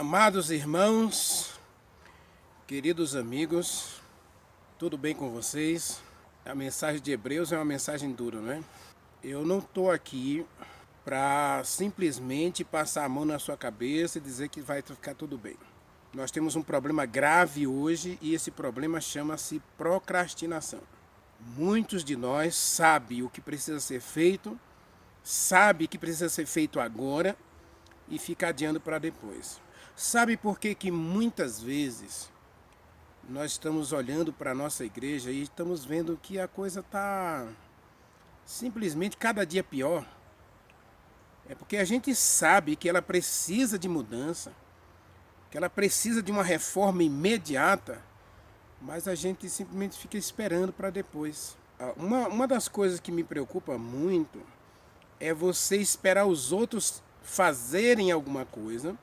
Amados irmãos, queridos amigos, tudo bem com vocês? A mensagem de Hebreus é uma mensagem dura, não é? Eu não estou aqui para simplesmente passar a mão na sua cabeça e dizer que vai ficar tudo bem. Nós temos um problema grave hoje e esse problema chama-se procrastinação. Muitos de nós sabem o que precisa ser feito, sabem que precisa ser feito agora e fica adiando para depois. Sabe por que muitas vezes nós estamos olhando para a nossa igreja e estamos vendo que a coisa está simplesmente cada dia pior? É porque a gente sabe que ela precisa de mudança, que ela precisa de uma reforma imediata, mas a gente simplesmente fica esperando para depois. Uma das coisas que me preocupa muito é você esperar os outros fazerem alguma coisa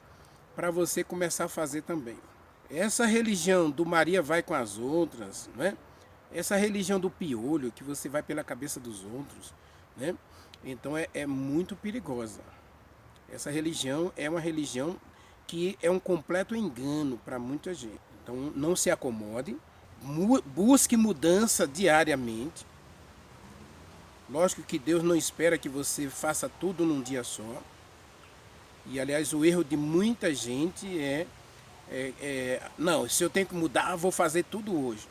para você começar a fazer também. Essa religião do Maria vai com as outras, né? Essa religião do piolho, que você vai pela cabeça dos outros, né? Então é muito perigosa. Essa religião é uma religião que é um completo engano para muita gente. Então não se acomode, busque mudança diariamente. Lógico que Deus não espera que você faça tudo num dia só. E aliás, o erro de muita gente não, se eu tenho que mudar, vou fazer tudo hoje.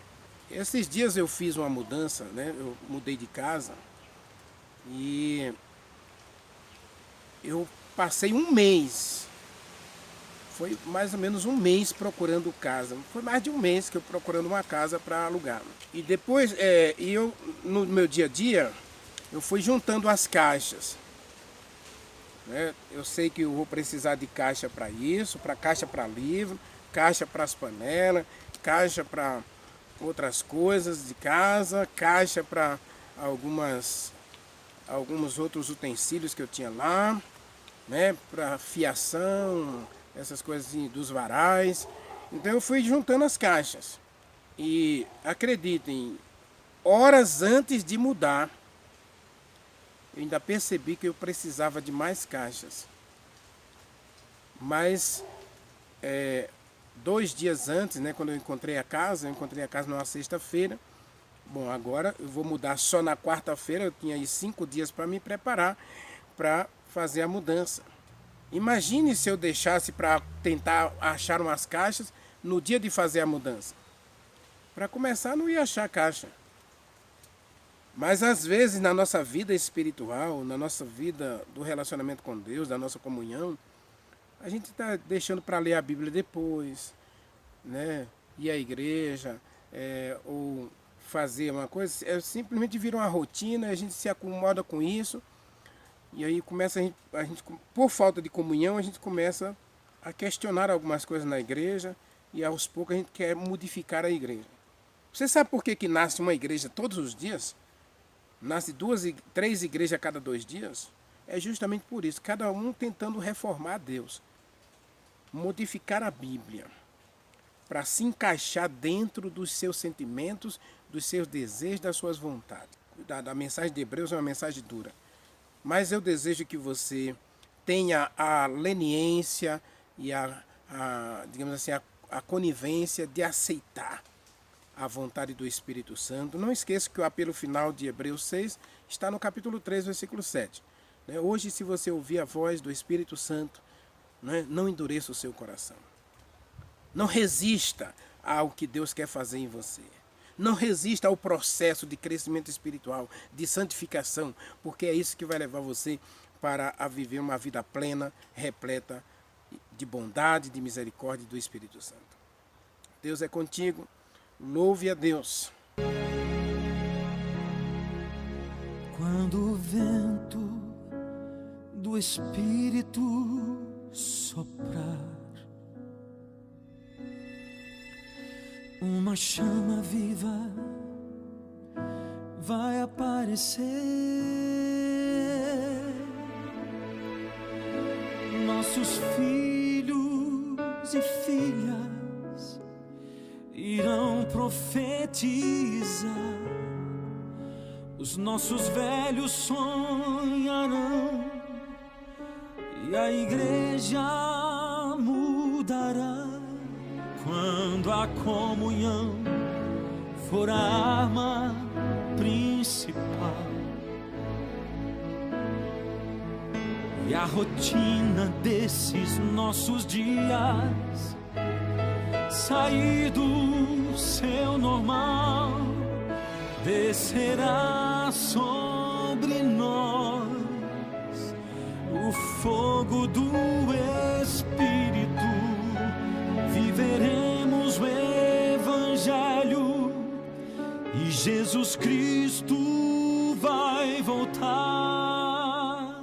Esses dias eu fiz uma mudança, né? Eu mudei de casa e eu passei um mês, foi mais ou menos um mês procurando casa. Foi mais de um mês que eu procurando uma casa para alugar. E depois, eu no meu dia a dia, eu fui juntando as caixas. Eu sei que eu vou precisar de caixa para isso, para caixa para livro, caixa para as panelas, caixa para outras coisas de casa, caixa para alguns outros utensílios que eu tinha lá, né, para fiação, essas coisas dos varais. Então eu fui juntando as caixas. E acreditem, horas antes de mudar, eu ainda percebi que eu precisava de mais caixas. Mas 2 dias antes, né, quando eu encontrei a casa numa sexta-feira. Bom, agora eu vou mudar só na quarta-feira, eu tinha aí 5 dias para me preparar para fazer a mudança. Imagine se eu deixasse para tentar achar umas caixas no dia de fazer a mudança. Para começar, não ia achar caixa. Mas às vezes na nossa vida espiritual, na nossa vida do relacionamento com Deus, da nossa comunhão, a gente está deixando para ler a Bíblia depois, né? Ir à igreja, ou fazer uma coisa, simplesmente vira uma rotina, a gente se acomoda com isso, e aí começa a gente, por falta de comunhão, a gente começa a questionar algumas coisas na igreja, e aos poucos a gente quer modificar a igreja. Você sabe por que nasce uma igreja todos os dias? Nasce 2, 3 igrejas a cada 2 dias? É justamente por isso, cada um tentando reformar Deus, modificar a Bíblia, para se encaixar dentro dos seus sentimentos, dos seus desejos, das suas vontades. A mensagem de Hebreus é uma mensagem dura, mas eu desejo que você tenha a leniência e digamos assim, a conivência de aceitar a vontade do Espírito Santo. Não esqueça que o apelo final de Hebreus 6 está no capítulo 3, versículo 7. Hoje, se você ouvir a voz do Espírito Santo, não endureça o seu coração. Não resista ao que Deus quer fazer em você. Não resista ao processo de crescimento espiritual, de santificação, porque é isso que vai levar você para a viver uma vida plena, repleta de bondade, de misericórdia do Espírito Santo. Deus é contigo. Louve a Deus. Quando o vento do Espírito soprar, uma chama viva vai aparecer. Nossos filhos e filhas irão profetizar, os nossos velhos sonharão e a igreja mudará. quando a comunhão for a arma principal e a rotina desses nossos dias sair do seu normal, descerá sobre nós o fogo do Espírito, viveremos o Evangelho e Jesus Cristo vai voltar.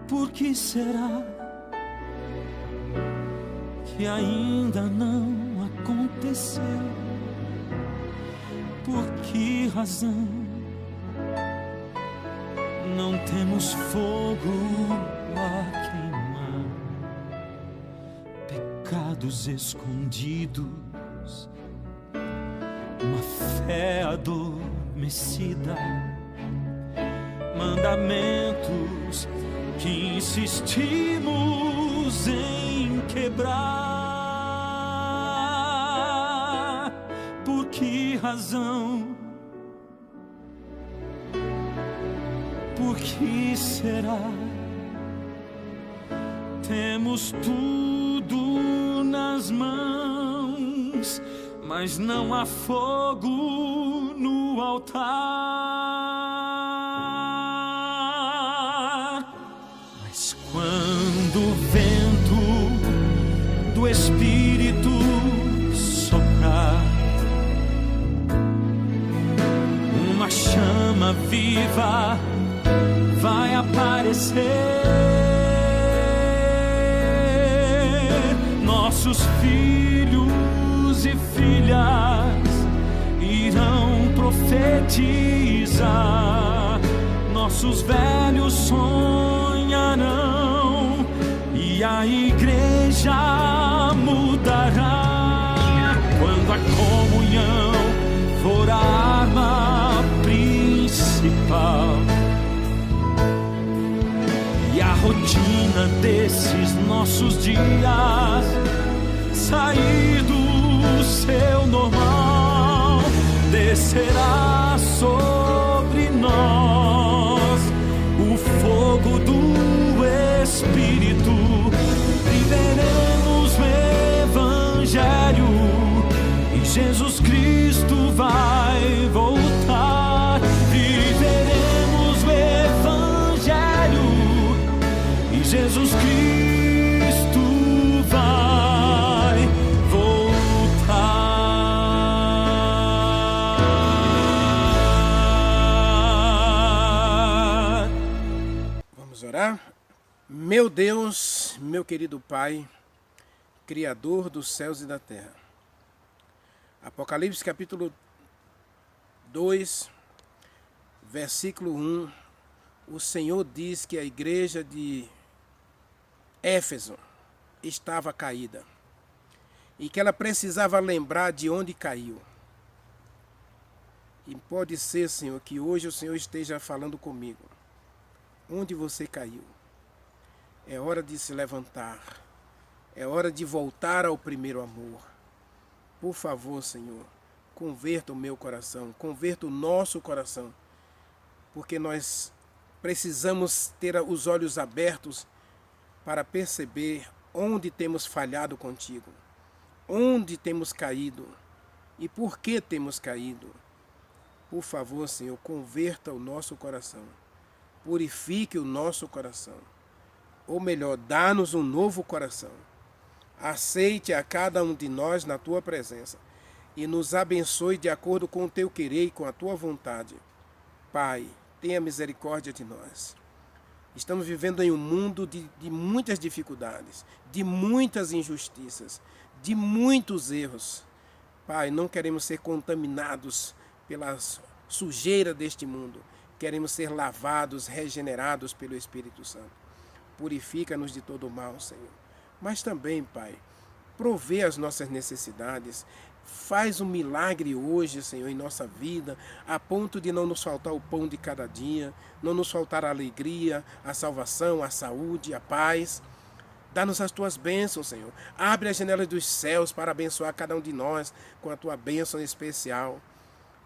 Por que será que ainda não aconteceu? Por que razão não temos fogo a queimar? Pecados escondidos, uma fé adormecida, mandamentos que insistimos em quebrar. Por que razão? Por que será? Temos tudo nas mãos, mas não há fogo no altar. Mas quando o vento do Espírito soprar, uma chama viva vai aparecer. Nossos filhos e filhas irão profetizar, nossos velhos sonharão e a igreja mudará. Quando a comunhão for a arma principal e a rotina desses nossos dias sair do seu normal, descerá sobre nós o fogo do Espírito, viveremos o Evangelho e Jesus Cristo vai voltar. Viveremos o Evangelho e Jesus Cristo vai voltar. Vamos orar? Meu Deus, meu querido Pai, Criador dos céus e da terra. Apocalipse capítulo 2, versículo 1, o Senhor diz que a igreja de Éfeso estava caída e que ela precisava lembrar de onde caiu. E pode ser, Senhor, que hoje o Senhor esteja falando comigo. Onde você caiu? É hora de se levantar. É hora de voltar ao primeiro amor. Por favor, Senhor, converta o meu coração, converta o nosso coração, porque nós precisamos ter os olhos abertos para perceber onde temos falhado contigo, onde temos caído e por que temos caído. Por favor, Senhor, converta o nosso coração, purifique o nosso coração, ou melhor, dá-nos um novo coração. Aceite a cada um de nós na tua presença e nos abençoe de acordo com o teu querer e com a tua vontade. Pai, tenha misericórdia de nós. Estamos vivendo em um mundo de muitas dificuldades, de muitas injustiças, de muitos erros. Pai, não queremos ser contaminados pela sujeira deste mundo. Queremos ser lavados, regenerados pelo Espírito Santo. Purifica-nos de todo o mal, Senhor. Mas também, Pai, provê as nossas necessidades. Faz um milagre hoje, Senhor, em nossa vida, a ponto de não nos faltar o pão de cada dia, não nos faltar a alegria, a salvação, a saúde, a paz. Dá-nos as tuas bênçãos, Senhor. Abre as janelas dos céus para abençoar cada um de nós com a tua bênção especial.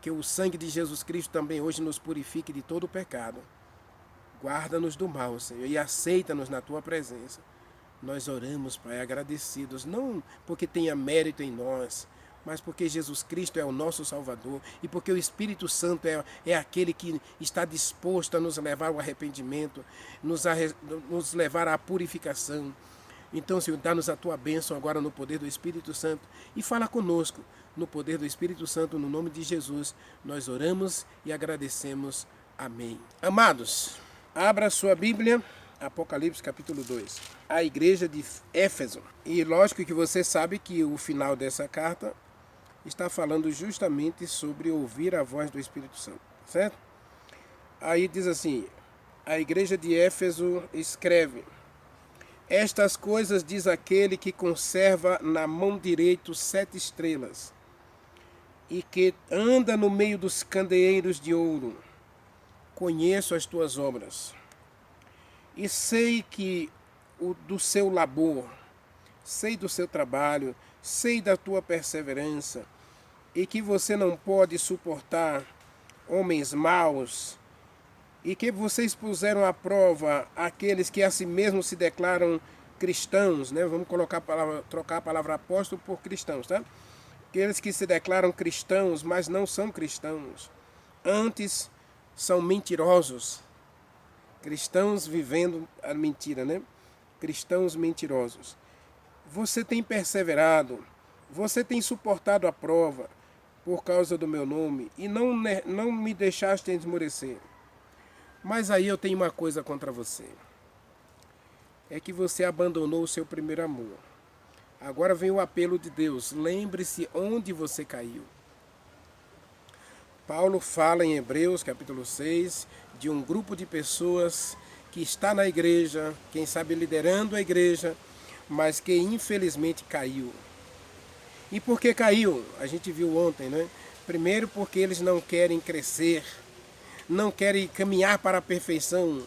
Que o sangue de Jesus Cristo também hoje nos purifique de todo o pecado. Guarda-nos do mal, Senhor, e aceita-nos na tua presença. Nós oramos, Pai, agradecidos, não porque tenha mérito em nós, mas porque Jesus Cristo é o nosso Salvador e porque o Espírito Santo é aquele que está disposto a nos levar ao arrependimento, nos levar à purificação. Então, Senhor, dá-nos a tua bênção agora no poder do Espírito Santo e fala conosco no poder do Espírito Santo, no nome de Jesus. Nós oramos e agradecemos. Amém. Amados, abra sua Bíblia, Apocalipse capítulo 2. A igreja de Éfeso. E lógico que você sabe que o final dessa carta está falando justamente sobre ouvir a voz do Espírito Santo, certo? Aí diz assim, a igreja de Éfeso escreve: estas coisas diz aquele que conserva na mão direita 7 estrelas e que anda no meio dos candeeiros de ouro. Conheço as tuas obras e sei que do seu labor, sei do seu trabalho, sei da tua perseverança e que você não pode suportar homens maus e que vocês puseram à prova aqueles que a si mesmos se declaram cristãos, né? Vamos trocar a palavra apóstolo por cristãos, tá? Aqueles que se declaram cristãos, mas não são cristãos. Antes são mentirosos. Cristãos vivendo a mentira, né? Cristãos mentirosos. Você tem perseverado, você tem suportado a prova por causa do meu nome e não me deixaste esmorecer. Mas aí eu tenho uma coisa contra você. É que você abandonou o seu primeiro amor. Agora vem o apelo de Deus. Lembre-se onde você caiu. Paulo fala em Hebreus capítulo 6 de um grupo de pessoas que está na igreja, quem sabe liderando a igreja, mas que infelizmente caiu. E por que caiu? A gente viu ontem, né? Primeiro porque eles não querem crescer, não querem caminhar para a perfeição.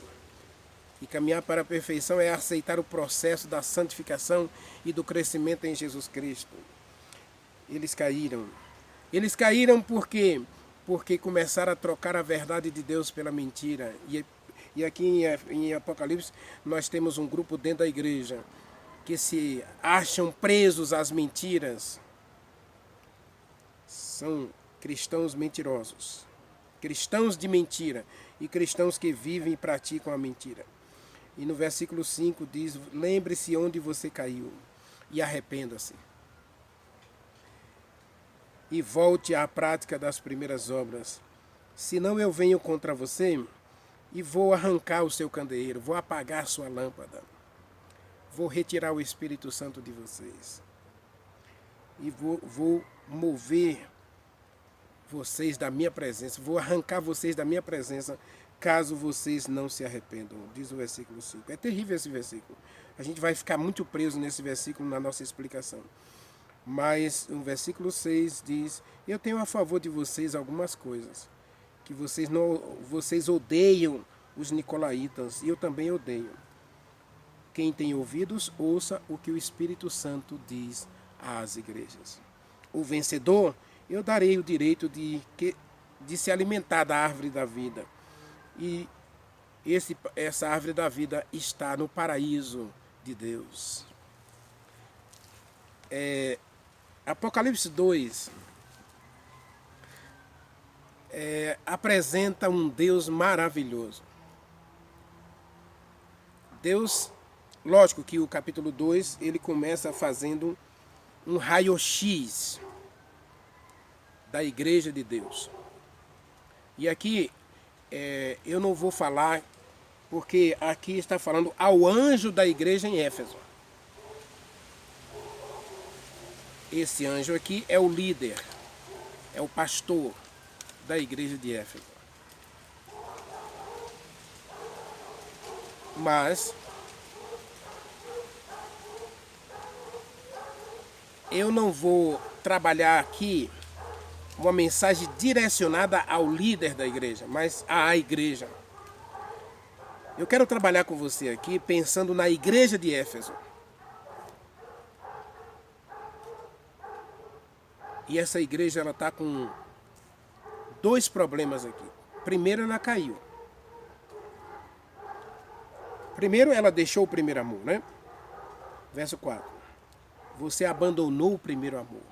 E caminhar para a perfeição é aceitar o processo da santificação e do crescimento em Jesus Cristo. Eles caíram. Eles caíram porque começaram a trocar a verdade de Deus pela mentira. E aqui em Apocalipse nós temos um grupo dentro da igreja que se acham presos às mentiras. São cristãos mentirosos. Cristãos de mentira e cristãos que vivem e praticam a mentira. E no versículo 5 diz: lembre-se onde você caiu e arrependa-se. E volte à prática das primeiras obras. Senão eu venho contra você e vou arrancar o seu candeeiro, vou apagar sua lâmpada. Vou retirar o Espírito Santo de vocês. E vou mover vocês da minha presença, vou arrancar vocês da minha presença, caso vocês não se arrependam, diz o versículo 5. É terrível esse versículo. A gente vai ficar muito preso nesse versículo na nossa explicação. Mas o versículo 6 diz: eu tenho a favor de vocês algumas coisas, que vocês odeiam os nicolaítas, e eu também odeio. Quem tem ouvidos, ouça o que o Espírito Santo diz às igrejas. O vencedor, eu darei o direito de se alimentar da árvore da vida. E essa árvore da vida está no paraíso de Deus. Apocalipse 2 apresenta um Deus maravilhoso. Deus, lógico que o capítulo 2 ele começa fazendo um raio-x da igreja de Deus. E aqui eu não vou falar, porque aqui está falando ao anjo da igreja em Éfeso. Esse anjo aqui é o líder, é o pastor da igreja de Éfeso. Mas eu não vou trabalhar aqui uma mensagem direcionada ao líder da igreja, mas à igreja. Eu quero trabalhar com você aqui pensando na igreja de Éfeso. E essa igreja ela está com dois problemas aqui. Primeiro, ela caiu. Primeiro, ela deixou o primeiro amor, né? Verso 4. Você abandonou o primeiro amor.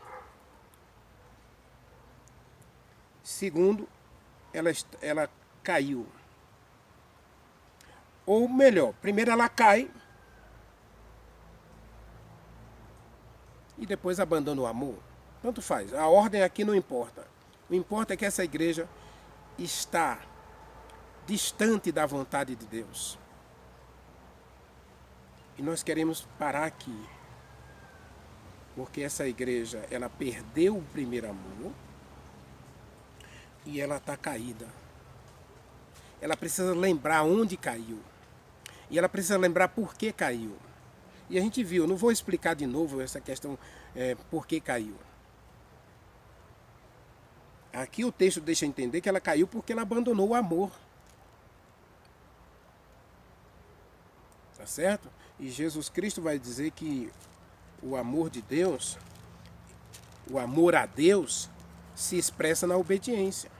Segundo, ela caiu. Ou melhor, primeiro ela cai e depois abandona o amor. Tanto faz. A ordem aqui não importa. O que importa é que essa igreja está distante da vontade de Deus. E nós queremos parar aqui. Porque essa igreja, ela perdeu o primeiro amor e ela está caída. Ela precisa lembrar onde caiu. E ela precisa lembrar por que caiu. E a gente viu, não vou explicar de novo essa questão por que caiu. Aqui o texto deixa entender que ela caiu porque ela abandonou o amor. Tá certo? E Jesus Cristo vai dizer que o amor de Deus, o amor a Deus, se expressa na obediência.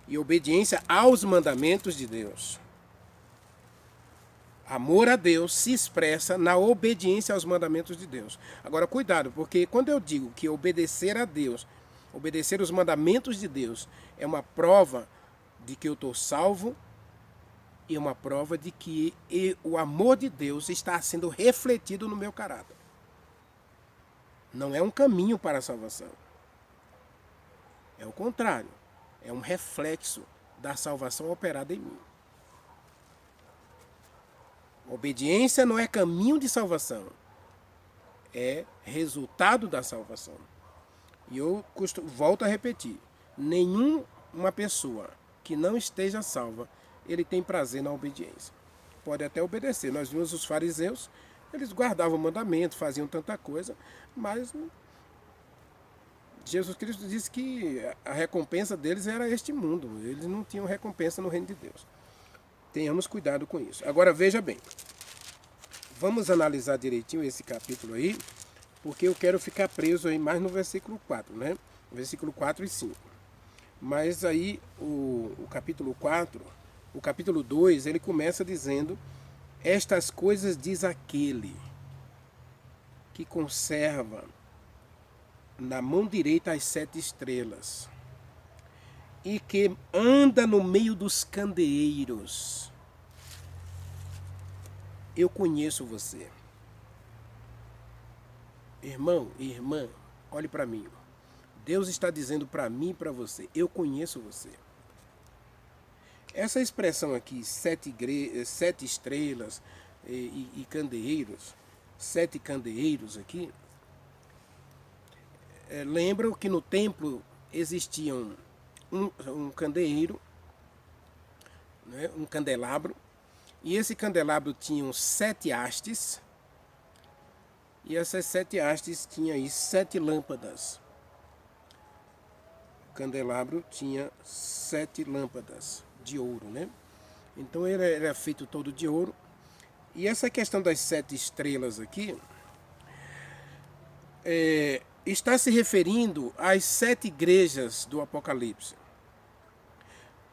E obediência aos mandamentos de Deus. Amor a Deus se expressa na obediência aos mandamentos de Deus. Agora, cuidado, porque quando eu digo que obedecer a Deus, obedecer os mandamentos de Deus, é uma prova de que eu estou salvo e é uma prova de que o amor de Deus está sendo refletido no meu caráter. Não é um caminho para a salvação. É o contrário. É um reflexo da salvação operada em mim. Obediência não é caminho de salvação. É resultado da salvação. E eu volto a repetir. Nenhuma pessoa que não esteja salva, ele tem prazer na obediência. Pode até obedecer. Nós vimos os fariseus, eles guardavam o mandamento, faziam tanta coisa, mas Jesus Cristo disse que a recompensa deles era este mundo. Eles não tinham recompensa no reino de Deus. Tenhamos cuidado com isso. Agora veja bem. Vamos analisar direitinho esse capítulo aí, porque eu quero ficar preso aí mais no versículo 4, né? Versículo 4 e 5. Mas aí o capítulo 4, o capítulo 2, ele começa dizendo: estas coisas diz aquele que conserva na mão direita as 7 estrelas e que anda no meio dos candeeiros. Eu conheço você. Irmão e irmã, olhe para mim. Deus está dizendo para mim e para você: eu conheço você. Essa expressão aqui, 7 estrelas e candeeiros, 7 candeeiros aqui, lembram que no templo existiam um candeeiro, né, um candelabro, e esse candelabro tinha 7 hastes, e essas 7 hastes tinham aí 7 lâmpadas. O candelabro tinha 7 lâmpadas de ouro, né? Então ele era feito todo de ouro. E essa questão das 7 estrelas aqui está se referindo às 7 igrejas do Apocalipse.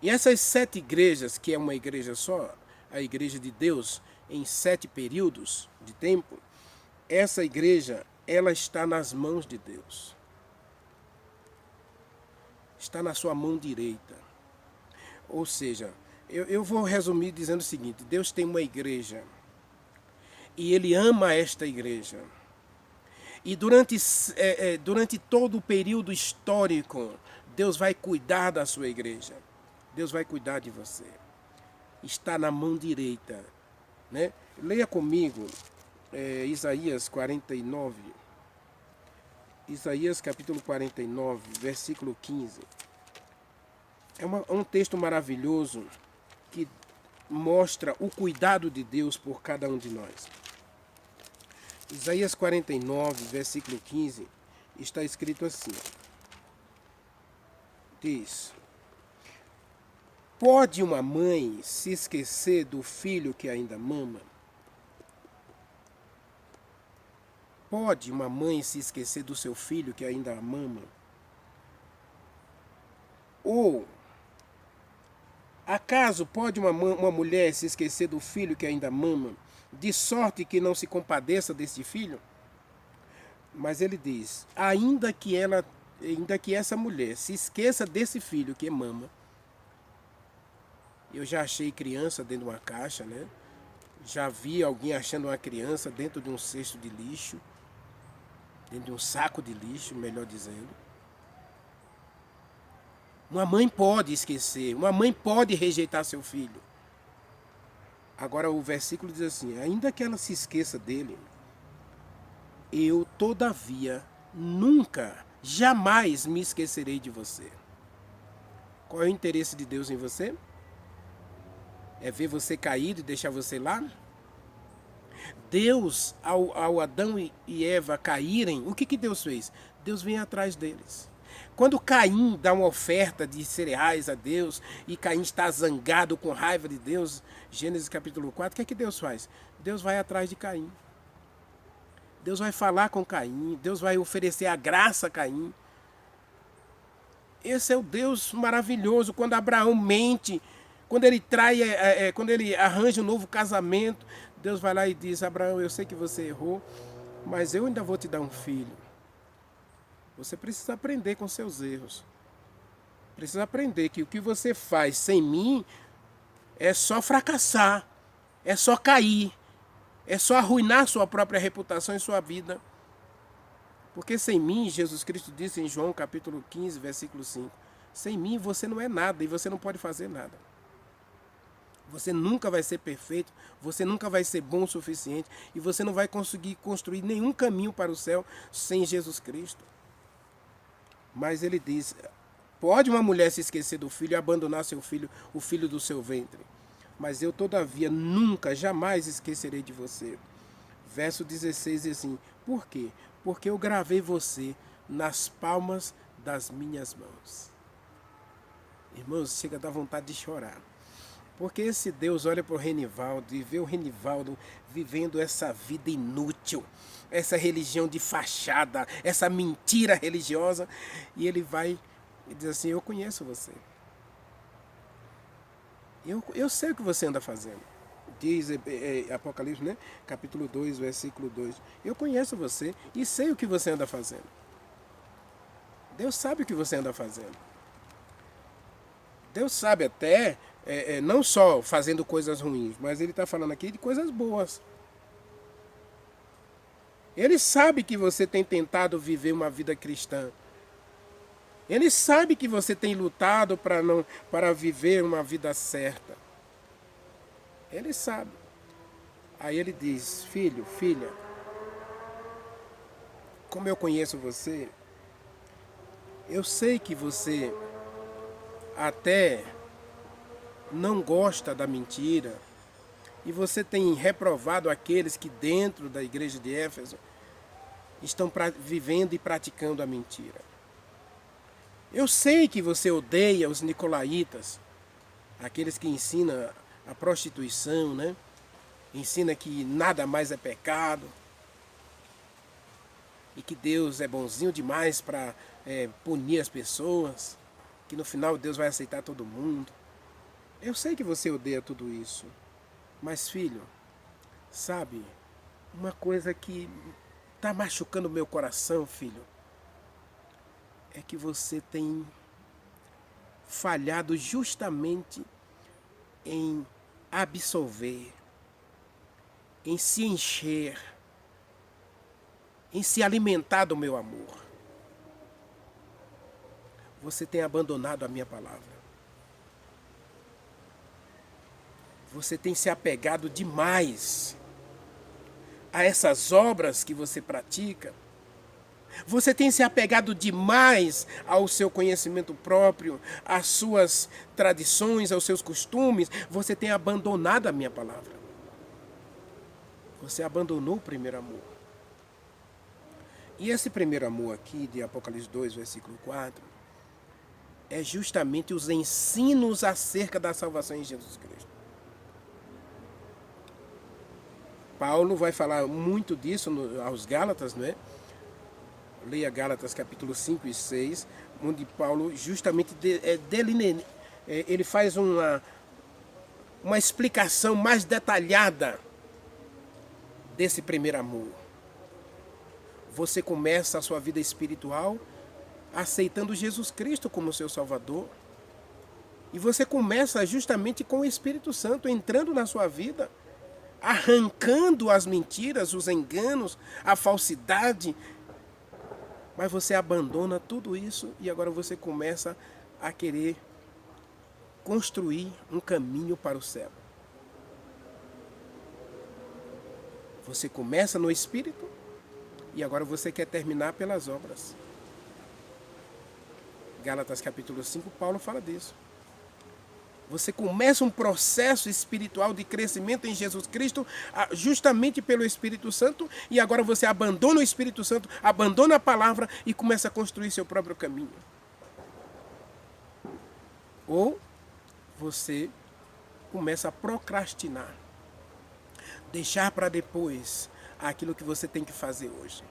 E essas 7 igrejas, que é uma igreja só, a igreja de Deus, em 7 períodos de tempo, essa igreja, ela está nas mãos de Deus. Está na sua mão direita. Ou seja, eu vou resumir dizendo o seguinte: Deus tem uma igreja e Ele ama esta igreja. E durante todo o período histórico, Deus vai cuidar da sua igreja. Deus vai cuidar de você. Está na mão direita, né? Leia comigo Isaías 49. Isaías capítulo 49, versículo 15. É um texto maravilhoso que mostra o cuidado de Deus por cada um de nós. Isaías 49, versículo 15, está escrito assim. Diz: pode uma mãe se esquecer do filho que ainda mama? Pode uma mãe se esquecer do seu filho que ainda a mama? Ou, acaso pode uma mulher se esquecer do filho que ainda mama, de sorte que não se compadeça deste filho? Mas ele diz, ainda que essa mulher se esqueça desse filho que mama, eu já achei criança dentro de uma caixa, né? Já vi alguém achando uma criança dentro de um cesto de lixo, dentro de um saco de lixo, melhor dizendo. Uma mãe pode esquecer, uma mãe pode rejeitar seu filho. Agora o versículo diz assim, ainda que ela se esqueça dele, eu, todavia, nunca, jamais me esquecerei de você. Qual é o interesse de Deus em você? É ver você caído e deixar você lá? Deus, ao Adão e Eva caírem, o que Deus fez? Deus vem atrás deles. Quando Caim dá uma oferta de cereais a Deus, e Caim está zangado com raiva de Deus, Gênesis capítulo 4, o que Deus faz? Deus vai atrás de Caim. Deus vai falar com Caim, Deus vai oferecer a graça a Caim. Esse é o Deus maravilhoso. Quando Abraão mente, quando ele trai, quando ele arranja um novo casamento, Deus vai lá e diz, Abraão, eu sei que você errou, mas eu ainda vou te dar um filho. Você precisa aprender com seus erros. Precisa aprender que o que você faz sem mim é só fracassar, é só cair, é só arruinar sua própria reputação e sua vida. Porque sem mim, Jesus Cristo disse em João capítulo 15, versículo 5, sem mim você não é nada e você não pode fazer nada. Você nunca vai ser perfeito, você nunca vai ser bom o suficiente e você não vai conseguir construir nenhum caminho para o céu sem Jesus Cristo. Mas ele diz, pode uma mulher se esquecer do filho e abandonar seu filho, o filho do seu ventre. Mas eu, todavia, nunca, jamais esquecerei de você. Verso 16 diz assim, por quê? Porque eu gravei você nas palmas das minhas mãos. Irmãos, chega a dar vontade de chorar. Porque esse Deus olha para o Renivaldo e vê o Renivaldo vivendo essa vida inútil, essa religião de fachada, essa mentira religiosa, e ele vai e diz assim, eu conheço você. Eu sei o que você anda fazendo. Diz Apocalipse, né? Capítulo 2, versículo 2. Eu conheço você e sei o que você anda fazendo. Deus sabe o que você anda fazendo. Deus sabe até, não só fazendo coisas ruins, mas ele está falando aqui de coisas boas. Ele sabe que você tem tentado viver uma vida cristã. Ele sabe que você tem lutado para viver uma vida certa. Ele sabe. Aí ele diz, filho, filha, como eu conheço você, eu sei que você até não gosta da mentira e você tem reprovado aqueles que dentro da igreja de Éfeso estão vivendo e praticando a mentira. Eu sei que você odeia os nicolaítas, aqueles que ensinam a prostituição, né? Ensina que nada mais é pecado e que Deus é bonzinho demais para punir as pessoas, que no final Deus vai aceitar todo mundo. Eu sei que você odeia tudo isso, mas filho, sabe, uma coisa que está machucando o meu coração, filho, é que você tem falhado justamente em absolver, em se encher, em se alimentar do meu amor. Você tem abandonado a minha palavra. Você tem se apegado demais a essas obras que você pratica. Você tem se apegado demais ao seu conhecimento próprio, às suas tradições, aos seus costumes. Você tem abandonado a minha palavra. Você abandonou o primeiro amor. E esse primeiro amor aqui, de Apocalipse 2, versículo 4, é justamente os ensinos acerca da salvação em Jesus Cristo. Paulo vai falar muito disso aos Gálatas, não é? Leia Gálatas capítulo 5 e 6, onde Paulo justamente ele faz uma explicação mais detalhada desse primeiro amor. Você começa a sua vida espiritual aceitando Jesus Cristo como seu Salvador. E você começa justamente com o Espírito Santo entrando na sua vida, arrancando as mentiras, os enganos, a falsidade. Mas você abandona tudo isso e agora você começa a querer construir um caminho para o céu. Você começa no Espírito e agora você quer terminar pelas obras. Gálatas capítulo 5, Paulo fala disso. Você começa um processo espiritual de crescimento em Jesus Cristo justamente pelo Espírito Santo e agora você abandona o Espírito Santo, abandona a palavra e começa a construir seu próprio caminho. Ou você começa a procrastinar, deixar para depois aquilo que você tem que fazer hoje.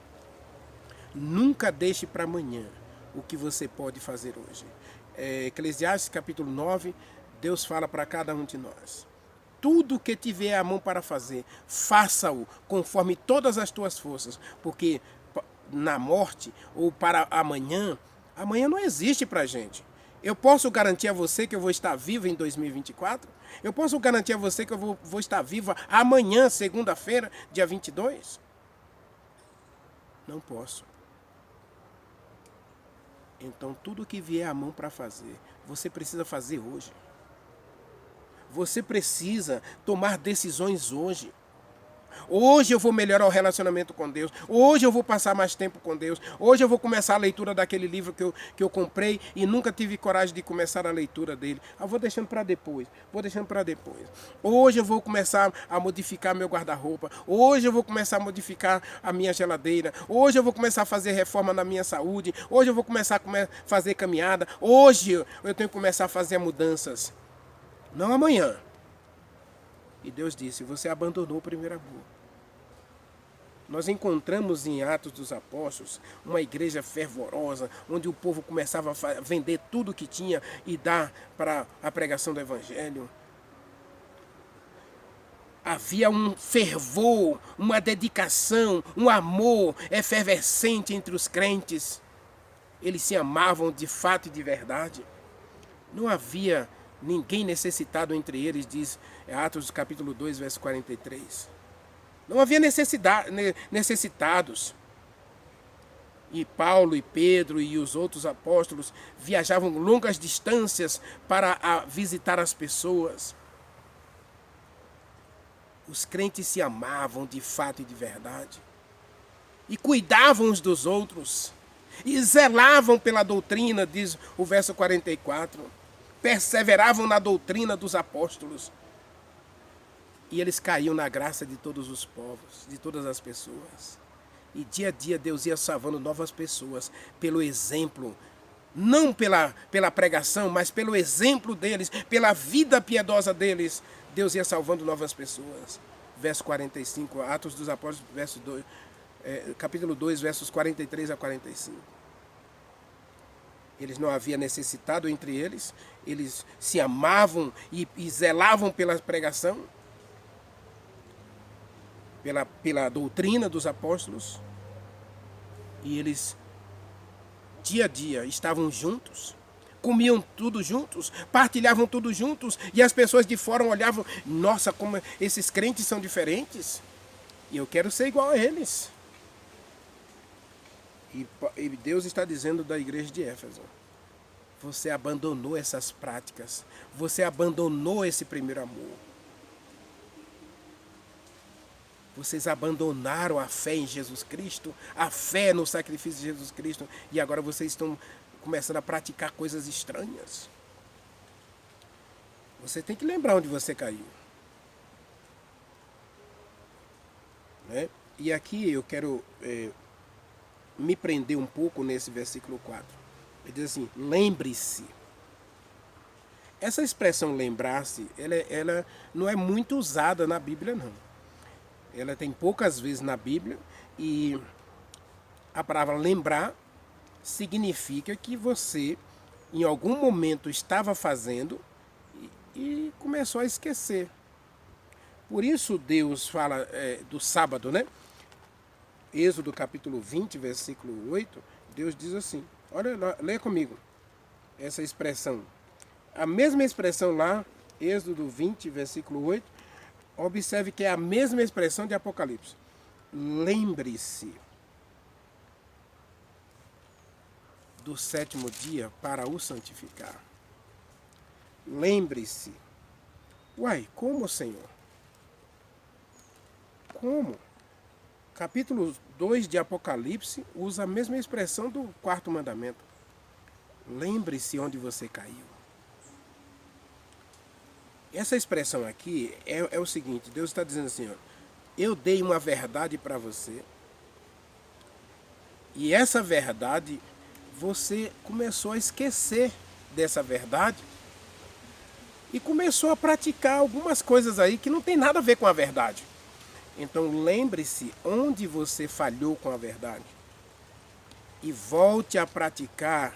Nunca deixe para amanhã o que você pode fazer hoje. Eclesiastes capítulo 9, Deus fala para cada um de nós. Tudo que tiver a mão para fazer, faça-o conforme todas as tuas forças, porque na morte ou para amanhã não existe para a gente. Eu posso garantir a você que eu vou estar vivo em 2024? Eu posso garantir a você que eu vou estar viva amanhã, segunda-feira, dia 22? Não posso. Então, tudo que vier à mão para fazer, você precisa fazer hoje. Você precisa tomar decisões hoje. Hoje eu vou melhorar o relacionamento com Deus. Hoje eu vou passar mais tempo com Deus. Hoje eu vou começar a leitura daquele livro que eu comprei e nunca tive coragem de começar a leitura dele. Eu vou deixando para depois. Hoje eu vou começar a modificar meu guarda-roupa. Hoje eu vou começar a modificar a minha geladeira. Hoje eu vou começar a fazer reforma na minha saúde. Hoje eu vou começar a fazer caminhada. Hoje eu tenho que começar a fazer mudanças. Não amanhã. E Deus disse, você abandonou o primeiro amor. Nós encontramos em Atos dos Apóstolos uma igreja fervorosa, onde o povo começava a vender tudo que tinha e dar para a pregação do Evangelho. Havia um fervor, uma dedicação, um amor efervescente entre os crentes. Eles se amavam de fato e de verdade. Não havia ninguém necessitado entre eles, diz Atos capítulo 2, verso 43. Não havia necessitados. E Paulo e Pedro e os outros apóstolos viajavam longas distâncias para visitar as pessoas. Os crentes se amavam de fato e de verdade. E cuidavam uns dos outros. E zelavam pela doutrina, diz o verso 44. Perseveravam na doutrina dos apóstolos. E eles caíam na graça de todos os povos, de todas as pessoas. E dia a dia Deus ia salvando novas pessoas pelo exemplo. Não pela pregação, mas pelo exemplo deles, pela vida piedosa deles. Deus ia salvando novas pessoas. Verso 45, Atos dos Apóstolos, capítulo 2, versos 43 a 45. Eles não havia necessitado entre eles, eles se amavam e zelavam pela pregação, pela doutrina dos apóstolos, e eles, dia a dia, estavam juntos, comiam tudo juntos, partilhavam tudo juntos, e as pessoas de fora olhavam, nossa, como esses crentes são diferentes, e eu quero ser igual a eles. E Deus está dizendo da igreja de Éfeso, você abandonou essas práticas, você abandonou esse primeiro amor. Vocês abandonaram a fé em Jesus Cristo, a fé no sacrifício de Jesus Cristo, e agora vocês estão começando a praticar coisas estranhas. Você tem que lembrar onde você caiu. Né? E aqui eu quero me prender um pouco nesse versículo 4. Ele diz assim, lembre-se. Essa expressão lembrar-se, ela não é muito usada na Bíblia, não. ela tem poucas vezes na Bíblia, e a palavra lembrar significa que você, em algum momento, estava fazendo e começou a esquecer. Por isso Deus fala do sábado, né? Êxodo capítulo 20, versículo 8, Deus diz assim, olha, leia comigo essa expressão. A mesma expressão lá, Êxodo 20, versículo 8, observe que é a mesma expressão de Apocalipse. Lembre-se do sétimo dia para o santificar. Lembre-se. Uai, como, Senhor? Como? Capítulo 2 de Apocalipse usa a mesma expressão do quarto mandamento. Lembre-se onde você caiu. Essa expressão aqui é o seguinte, Deus está dizendo assim, ó, eu dei uma verdade para você, e essa verdade, você começou a esquecer dessa verdade, e começou a praticar algumas coisas aí que não tem nada a ver com a verdade. Então lembre-se onde você falhou com a verdade, e volte a praticar,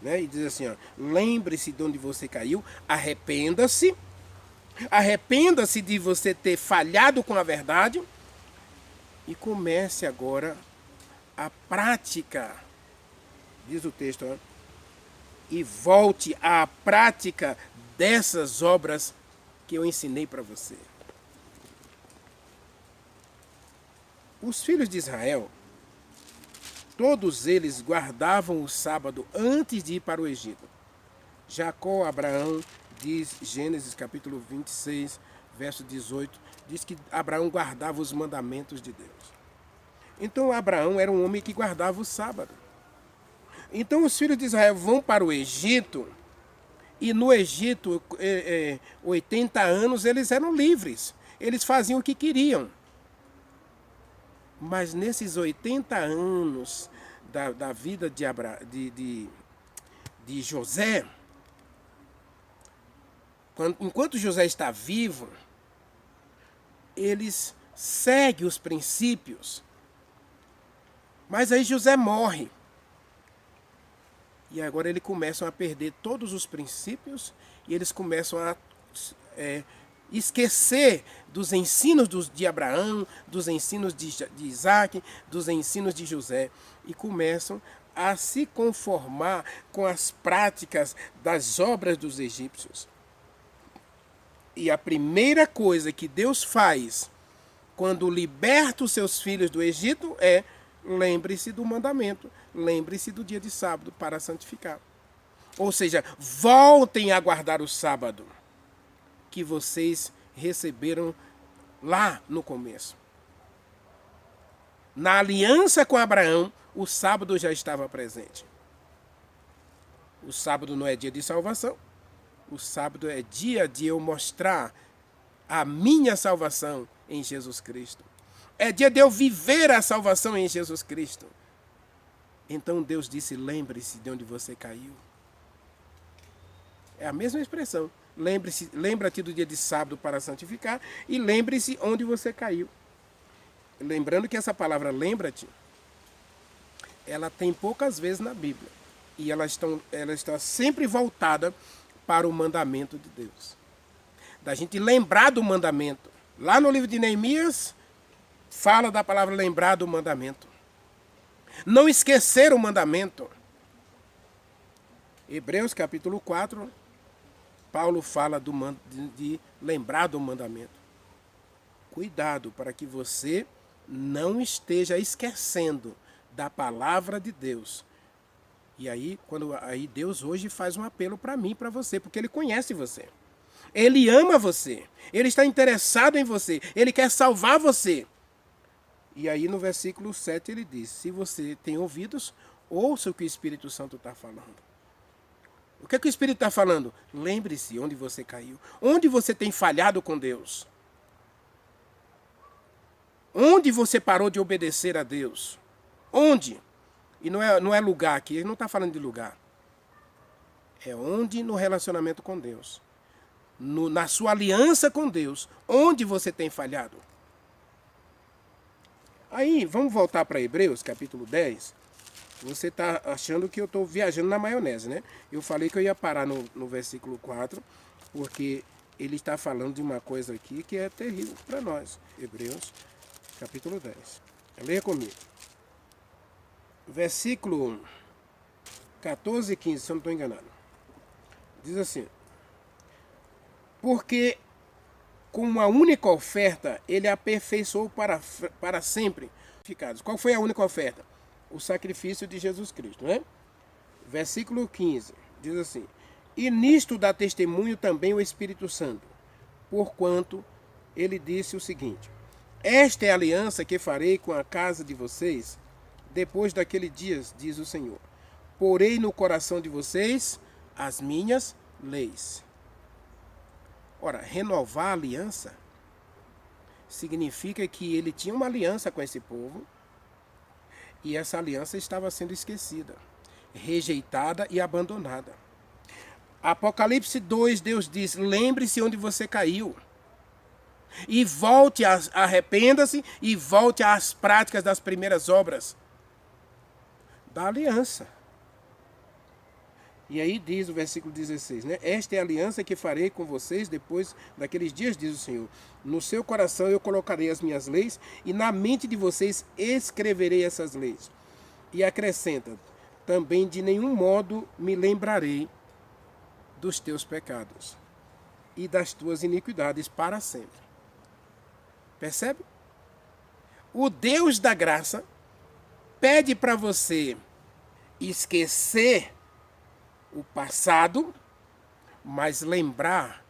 né? E diz assim, ó, lembre-se de onde você caiu, arrependa-se de você ter falhado com a verdade e comece agora a prática, diz o texto, ó, e volte à prática dessas obras que eu ensinei para você. Os filhos de Israel, todos eles guardavam o sábado antes de ir para o Egito. Jacó, Abraão, diz Gênesis capítulo 26, verso 18, diz que Abraão guardava os mandamentos de Deus. Então Abraão era um homem que guardava o sábado. Então os filhos de Israel vão para o Egito, e no Egito, 80 anos, eles eram livres. Eles faziam o que queriam. Mas nesses 80 anos da vida de José, enquanto José está vivo, eles seguem os princípios. Mas aí José morre. E agora eles começam a perder todos os princípios e eles começam a esquecer dos ensinos de Abraão, dos ensinos de Isaac, dos ensinos de José, e começam a se conformar com as práticas das obras dos egípcios. E a primeira coisa que Deus faz quando liberta os seus filhos do Egito é: lembre-se do mandamento, lembre-se do dia de sábado para santificar. Ou seja, voltem a guardar o sábado que vocês receberam lá no começo. Na aliança com Abraão, o sábado já estava presente. O sábado não é dia de salvação. O sábado é dia de eu mostrar a minha salvação em Jesus Cristo. É dia de eu viver a salvação em Jesus Cristo. Então Deus disse: lembre-se de onde você caiu. É a mesma expressão. Lembra-te do dia de sábado para santificar, e lembre-se onde você caiu. Lembrando que essa palavra lembra-te, ela tem poucas vezes na Bíblia. E ela está sempre voltada para o mandamento de Deus. Da gente lembrar do mandamento. Lá no livro de Neemias, fala da palavra lembrar do mandamento. Não esquecer o mandamento. Hebreus capítulo 4, Paulo fala de lembrar do mandamento. Cuidado para que você não esteja esquecendo da palavra de Deus. E aí, aí Deus hoje faz um apelo para mim, para você, porque Ele conhece você. Ele ama você. Ele está interessado em você. Ele quer salvar você. E aí no versículo 7 ele diz: se você tem ouvidos, ouça o que o Espírito Santo está falando. O que o Espírito está falando? Lembre-se onde você caiu. Onde você tem falhado com Deus. Onde você parou de obedecer a Deus. Onde? E não é lugar aqui, ele não está falando de lugar. É onde no relacionamento com Deus. Na sua aliança com Deus, onde você tem falhado. Aí, vamos voltar para Hebreus, capítulo 10. Você está achando que eu estou viajando na maionese, né? Eu falei que eu ia parar no versículo 4, porque ele está falando de uma coisa aqui que é terrível para nós. Hebreus, capítulo 10. Leia comigo. Versículo 14 e 15, se eu não estou enganado. Diz assim: porque com uma única oferta ele aperfeiçoou para sempre. Qual foi a única oferta? O sacrifício de Jesus Cristo, né? Versículo 15, diz assim: e nisto dá testemunho também o Espírito Santo, porquanto ele disse o seguinte: esta é a aliança que farei com a casa de vocês depois daqueles dias, diz o Senhor. Porei no coração de vocês as minhas leis. Ora, renovar a aliança significa que ele tinha uma aliança com esse povo e essa aliança estava sendo esquecida, rejeitada e abandonada. Apocalipse 2, Deus diz: lembre-se onde você caiu e volte, arrependa-se e volte às práticas das primeiras obras da aliança. E aí diz o versículo 16, né? Esta é a aliança que farei com vocês depois daqueles dias, diz o Senhor. No seu coração eu colocarei as minhas leis e na mente de vocês escreverei essas leis. E acrescenta, também de nenhum modo me lembrarei dos teus pecados e das tuas iniquidades para sempre. Percebe? O Deus da graça pede para você esquecer o passado, mas lembrar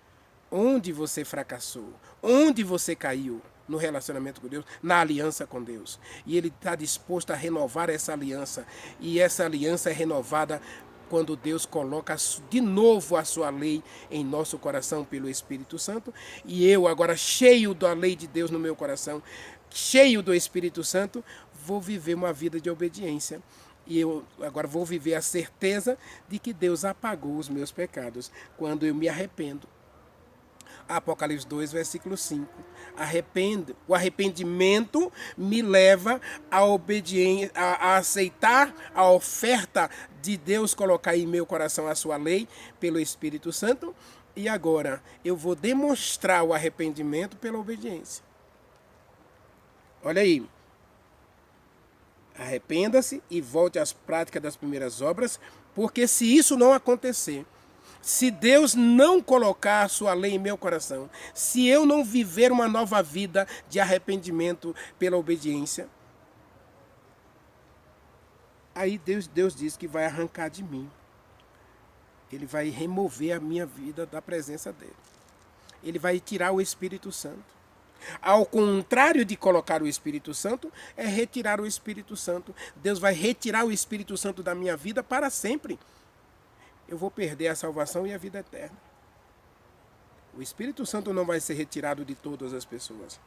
onde você fracassou, onde você caiu no relacionamento com Deus, na aliança com Deus. E Ele está disposto a renovar essa aliança. E essa aliança é renovada quando Deus coloca de novo a sua lei em nosso coração pelo Espírito Santo. E eu agora, cheio da lei de Deus no meu coração, cheio do Espírito Santo, vou viver uma vida de obediência. E eu agora vou viver a certeza de que Deus apagou os meus pecados quando eu me arrependo. Apocalipse 2, versículo 5. O arrependimento me leva à obediência, a aceitar a oferta de Deus colocar em meu coração a sua lei pelo Espírito Santo. E agora eu vou demonstrar o arrependimento pela obediência. Olha aí. Arrependa-se e volte às práticas das primeiras obras, porque se isso não acontecer, se Deus não colocar a sua lei em meu coração, se eu não viver uma nova vida de arrependimento pela obediência, aí Deus diz que vai arrancar de mim. Ele vai remover a minha vida da presença dele. Ele vai tirar o Espírito Santo. Ao contrário de colocar o Espírito Santo, é retirar o Espírito Santo. Deus vai retirar o Espírito Santo da minha vida para sempre. Eu vou perder a salvação e a vida eterna. O Espírito Santo não vai ser retirado de todas as pessoas.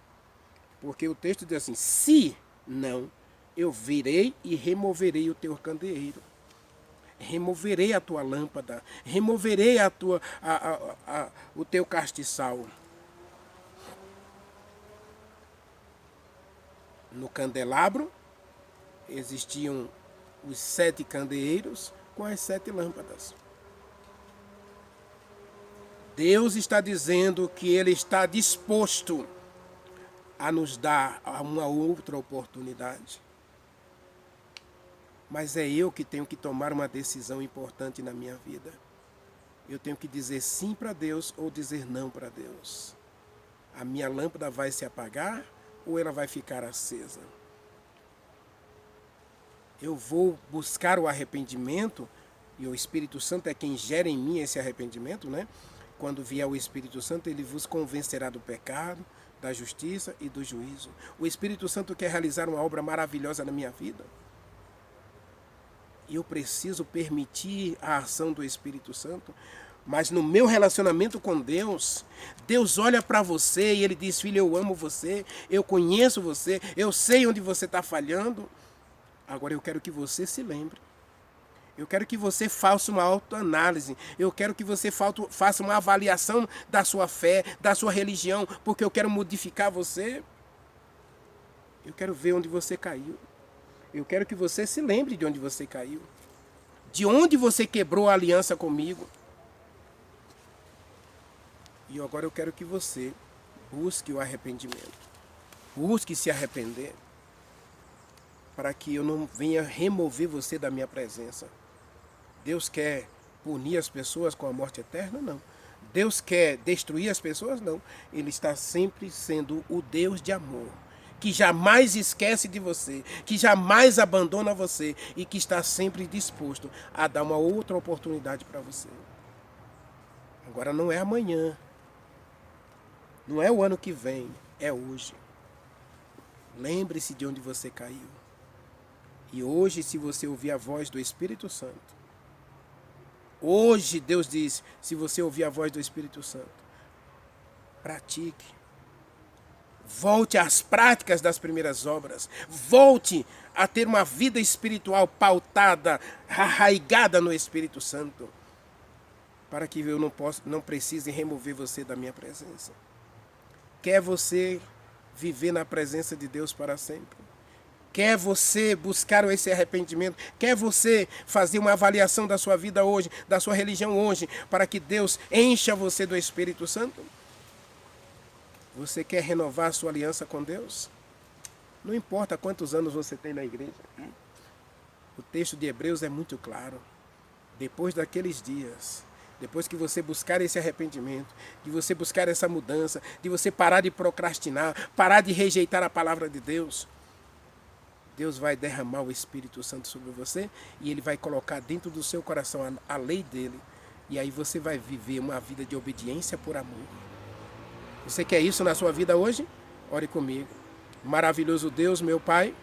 Porque o texto diz assim: se não, eu virei e removerei o teu candeeiro. Removerei a tua lâmpada. Removerei o teu castiçal. No candelabro existiam os 7 candeeiros com as 7 lâmpadas. Deus está dizendo que Ele está disposto a nos dar uma outra oportunidade. Mas é eu que tenho que tomar uma decisão importante na minha vida. Eu tenho que dizer sim para Deus ou dizer não para Deus. A minha lâmpada vai se apagar ou ela vai ficar acesa? Eu vou buscar o arrependimento, e o Espírito Santo é quem gera em mim esse arrependimento, né? Quando vier o Espírito Santo, ele vos convencerá do pecado, da justiça e do juízo. O Espírito Santo quer realizar uma obra maravilhosa na minha vida. E eu preciso permitir a ação do Espírito Santo. Mas no meu relacionamento com Deus, Deus olha para você e Ele diz: filho, eu amo você, eu conheço você, eu sei onde você está falhando. Agora eu quero que você se lembre. Eu quero que você faça uma autoanálise. Eu quero que você faça uma avaliação da sua fé, da sua religião, porque eu quero modificar você. Eu quero ver onde você caiu. Eu quero que você se lembre de onde você caiu. De onde você quebrou a aliança comigo. E agora eu quero que você busque o arrependimento. Busque se arrepender. Para que eu não venha remover você da minha presença. Deus quer punir as pessoas com a morte eterna? Não. Deus quer destruir as pessoas? Não. Ele está sempre sendo o Deus de amor. Que jamais esquece de você, que jamais abandona você e que está sempre disposto a dar uma outra oportunidade para você. Agora não é amanhã, não é o ano que vem, é hoje. Lembre-se de onde você caiu. E hoje, se você ouvir a voz do Espírito Santo, hoje Deus diz, se você ouvir a voz do Espírito Santo, pratique. Volte às práticas das primeiras obras. Volte a ter uma vida espiritual pautada, arraigada no Espírito Santo. Para que eu não precise remover você da minha presença. Quer você viver na presença de Deus para sempre? Quer você buscar esse arrependimento? Quer você fazer uma avaliação da sua vida hoje, da sua religião hoje, para que Deus encha você do Espírito Santo? Você quer renovar a sua aliança com Deus? Não importa quantos anos você tem na igreja. O texto de Hebreus é muito claro. Depois daqueles dias, depois que você buscar esse arrependimento, de você buscar essa mudança, de você parar de procrastinar, parar de rejeitar a palavra de Deus, Deus vai derramar o Espírito Santo sobre você e Ele vai colocar dentro do seu coração a lei dele. E aí você vai viver uma vida de obediência por amor. Você quer isso na sua vida hoje? Ore comigo. Maravilhoso Deus, meu Pai,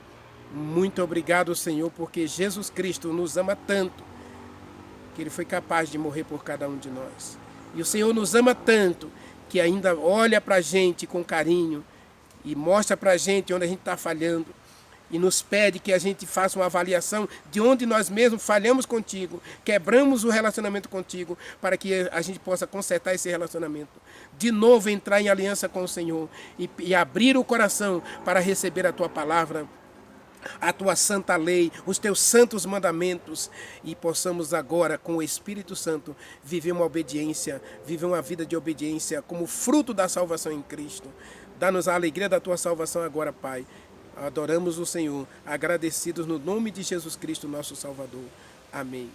muito obrigado, Senhor, porque Jesus Cristo nos ama tanto, que Ele foi capaz de morrer por cada um de nós. E o Senhor nos ama tanto, que ainda olha para a gente com carinho e mostra para a gente onde a gente está falhando. E nos pede que a gente faça uma avaliação de onde nós mesmos falhamos contigo, quebramos o relacionamento contigo, para que a gente possa consertar esse relacionamento. De novo entrar em aliança com o Senhor e abrir o coração para receber a tua palavra, a tua santa lei, os teus santos mandamentos, e possamos agora, com o Espírito Santo, viver uma obediência, viver uma vida de obediência como fruto da salvação em Cristo. Dá-nos a alegria da tua salvação agora, Pai. Adoramos o Senhor, agradecidos no nome de Jesus Cristo, nosso Salvador. Amém.